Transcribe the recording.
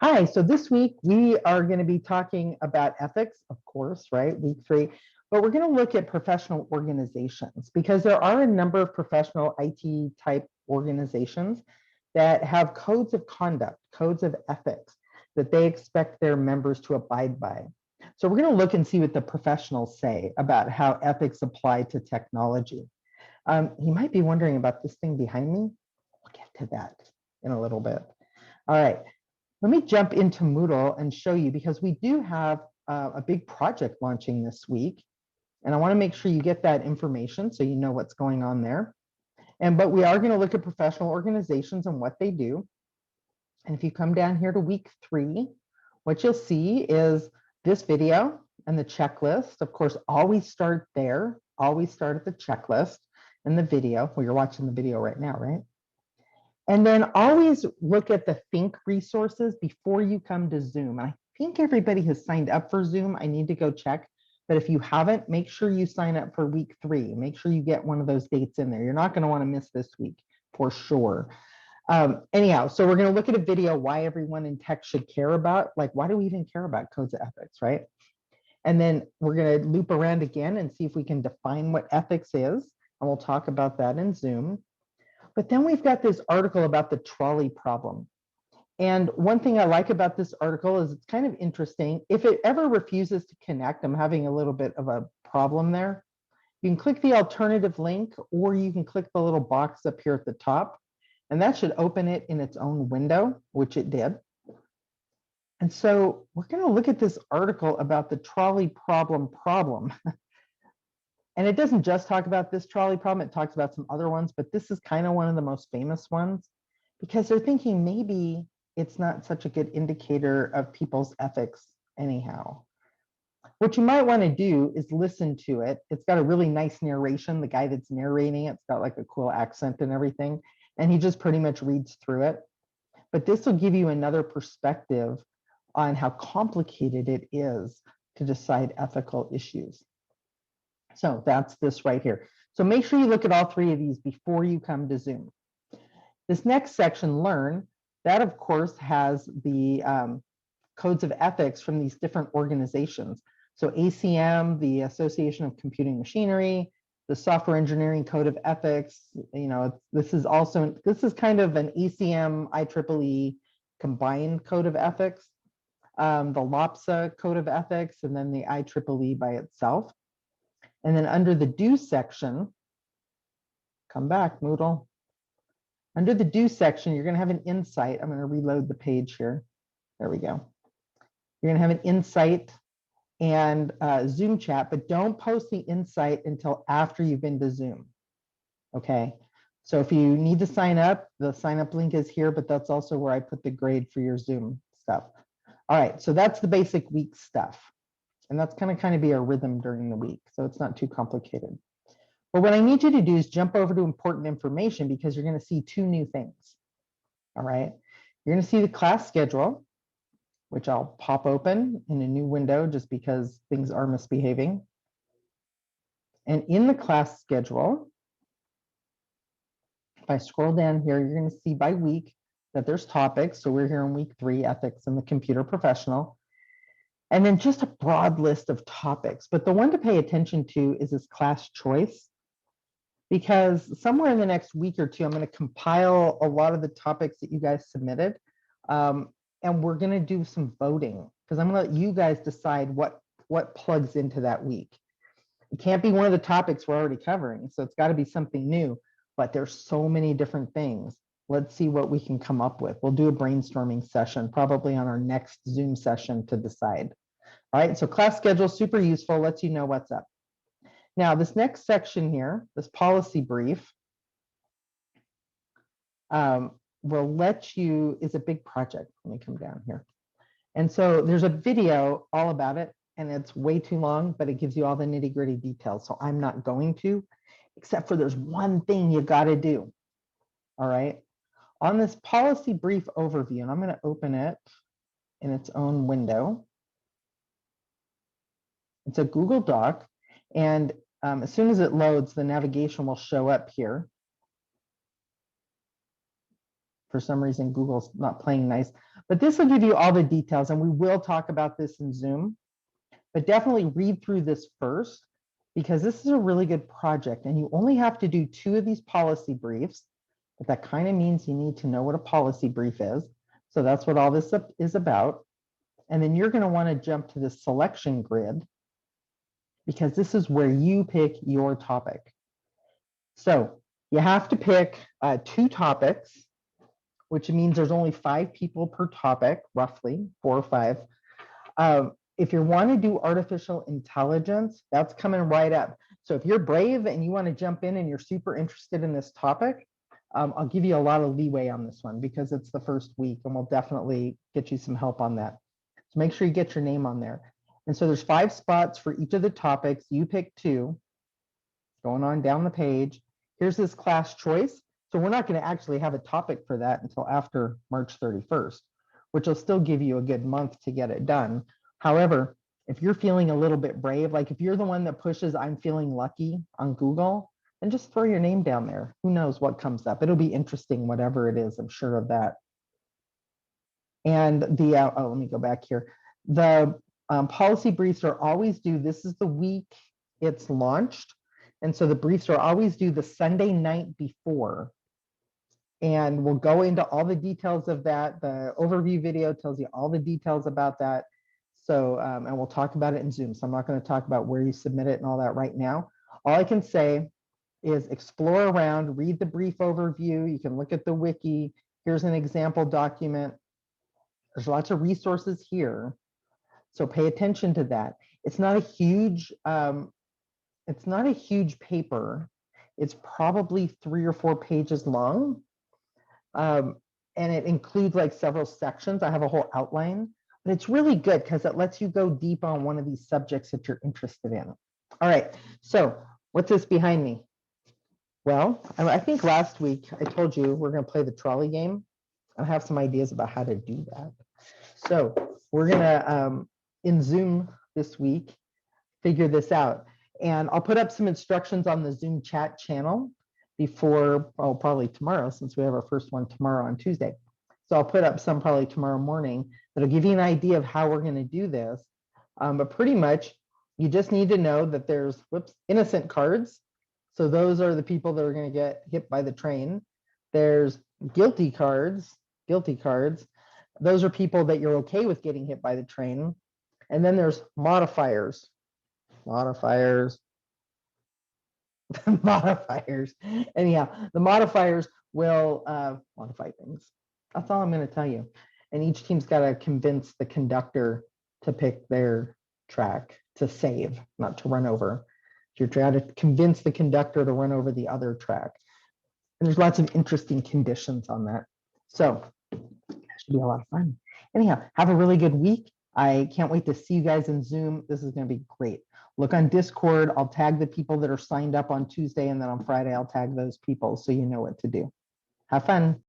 Hi, so this week we are going to be talking about ethics, of course, right? Week 3, but we're going to look at professional organizations because there are a number of professional IT type organizations that have codes of conduct, codes of ethics that they expect their members to abide by. So we're going to look and see what the professionals say about how ethics apply to technology. You might be wondering about this thing behind me. We'll get to that in a little bit. All right. Let me jump into Moodle and show you because we do have a big project launching this week. And I want to make sure you get that information so you know what's going on there. But we are going to look at professional organizations and what they do. And if you come down here to week 3, what you'll see is this video and the checklist. Of course, always start there. Always start at the checklist and the video. Well, you're watching the video right now, right? And then always look at the Think resources before you come to Zoom. I think everybody has signed up for Zoom. I need to go check. But if you haven't, make sure you sign up for week 3. Make sure you get one of those dates in there. You're not going to want to miss this week for sure. Anyhow, so we're going to look at a video why everyone in tech should care about, like, why do we even care about codes of ethics, right? And then we're going to loop around again and see if we can define what ethics is. And we'll talk about that in Zoom. But then we've got this article about the trolley problem. And one thing I like about this article is it's kind of interesting. If it ever refuses to connect, I'm having a little bit of a problem there. You can click the alternative link, or you can click the little box up here at the top, and that should open it in its own window, which it did. And so we're going to look at this article about the trolley problem. And it doesn't just talk about this trolley problem, it talks about some other ones, but this is kind of one of the most famous ones because they're thinking maybe it's not such a good indicator of people's ethics anyhow. What you might want to do is listen to it. It's got a really nice narration. The guy that's narrating it's got like a cool accent and everything, and he just pretty much reads through it. But this will give you another perspective on how complicated it is to decide ethical issues. So that's this right here. So make sure you look at all 3 of these before you come to Zoom. This next section, Learn, that of course has the codes of ethics from these different organizations. So ACM, the Association of Computing Machinery, the Software Engineering Code of Ethics, this is kind of an ACM IEEE combined code of ethics, the LOPSA code of ethics, and then the IEEE by itself. And then under the Do section, come back, Moodle. Under the Do section, you're going to have an insight. I'm going to reload the page here. There we go. You're going to have an insight and Zoom chat, but don't post the insight until after you've been to Zoom. Okay. So if you need to sign up, the sign up link is here, but that's also where I put the grade for your Zoom stuff. All right. So that's the basic week stuff. And that's going to kind of be a rhythm during the week. So it's not too complicated. But what I need you to do is jump over to important information because you're going to see 2 new things. All right. You're going to see the class schedule, which I'll pop open in a new window just because things are misbehaving. And in the class schedule, if I scroll down here, you're going to see by week that there's topics. So we're here in week 3, ethics and the computer professional. And then just a broad list of topics. But the one to pay attention to is this class choice, because somewhere in the next week or 2, I'm going to compile a lot of the topics that you guys submitted. And we're going to do some voting because I'm going to let you guys decide what plugs into that week. It can't be one of the topics we're already covering. So it's got to be something new, but there's so many different things. Let's see what we can come up with. We'll do a brainstorming session, probably on our next Zoom session to decide. All right, so class schedule, super useful, lets you know what's up. Now, this next section here, this policy brief, will let you, is a big project. Let me come down here. And so there's a video all about it, and it's way too long, but it gives you all the nitty-gritty details. So I'm not going to, except for there's one thing you got to do. All right. On this policy brief overview, and I'm going to open it in its own window. It's a Google Doc, and as soon as it loads, the navigation will show up here. For some reason, Google's not playing nice, but this will give you all the details, and we will talk about this in Zoom. But definitely read through this first, because this is a really good project, and you only have to do 2 of these policy briefs. But that kind of means you need to know what a policy brief is. So that's what all this is about. And then you're going to want to jump to the selection grid, because this is where you pick your topic. So you have to pick 2 topics, which means there's only 5 people per topic, roughly 4 or 5. If you want to do artificial intelligence, that's coming right up. So if you're brave and you want to jump in and you're super interested in this topic, I'll give you a lot of leeway on this one because it's the first week, and we'll definitely get you some help on that. So make sure you get your name on there. And so there's 5 spots for each of the topics. You pick 2. Going on down the page. Here's this class choice. So we're not going to actually have a topic for that until after March 31st, which will still give you a good month to get it done. However, if you're feeling a little bit brave, like if you're the one that pushes "I'm feeling lucky" on Google, then just throw your name down there. Who knows what comes up? It'll be interesting, whatever it is. I'm sure of that. And the, let me go back here. The policy briefs are always due. This is the week it's launched. And so the briefs are always due the Sunday night before. And we'll go into all the details of that. The overview video tells you all the details about that. So, and we'll talk about it in Zoom. So I'm not going to talk about where you submit it and all that right now. All I can say is explore around, read the brief overview. You can look at the wiki. Here's an example document. There's lots of resources here. So pay attention to that. It's not a huge paper. It's probably 3 or 4 pages long. And it includes like several sections. I have a whole outline, but it's really good because it lets you go deep on one of these subjects that you're interested in. All right, so what's this behind me? Well, I think last week I told you we're going to play the trolley game. I have some ideas about how to do that. So we're going to, in Zoom this week, figure this out. And I'll put up some instructions on the Zoom chat channel before, oh, probably tomorrow, since we have our first one tomorrow on Tuesday. So I'll put up some probably tomorrow morning that'll give you an idea of how we're going to do this. But pretty much, you just need to know that there's, innocent cards. So those are the people that are going to get hit by the train. There's guilty cards. Those are people that you're okay with getting hit by the train. And then there's modifiers. Modifiers. Anyhow, the modifiers will modify things. That's all I'm going to tell you. And each team's got to convince the conductor to pick their track to save, not to run over. You're trying to convince the conductor to run over the other track. And there's lots of interesting conditions on that. So that should be a lot of fun. Anyhow, have a really good week. I can't wait to see you guys in Zoom. This is going to be great. Look on Discord. I'll tag the people that are signed up on Tuesday, and then on Friday, I'll tag those people so you know what to do. Have fun.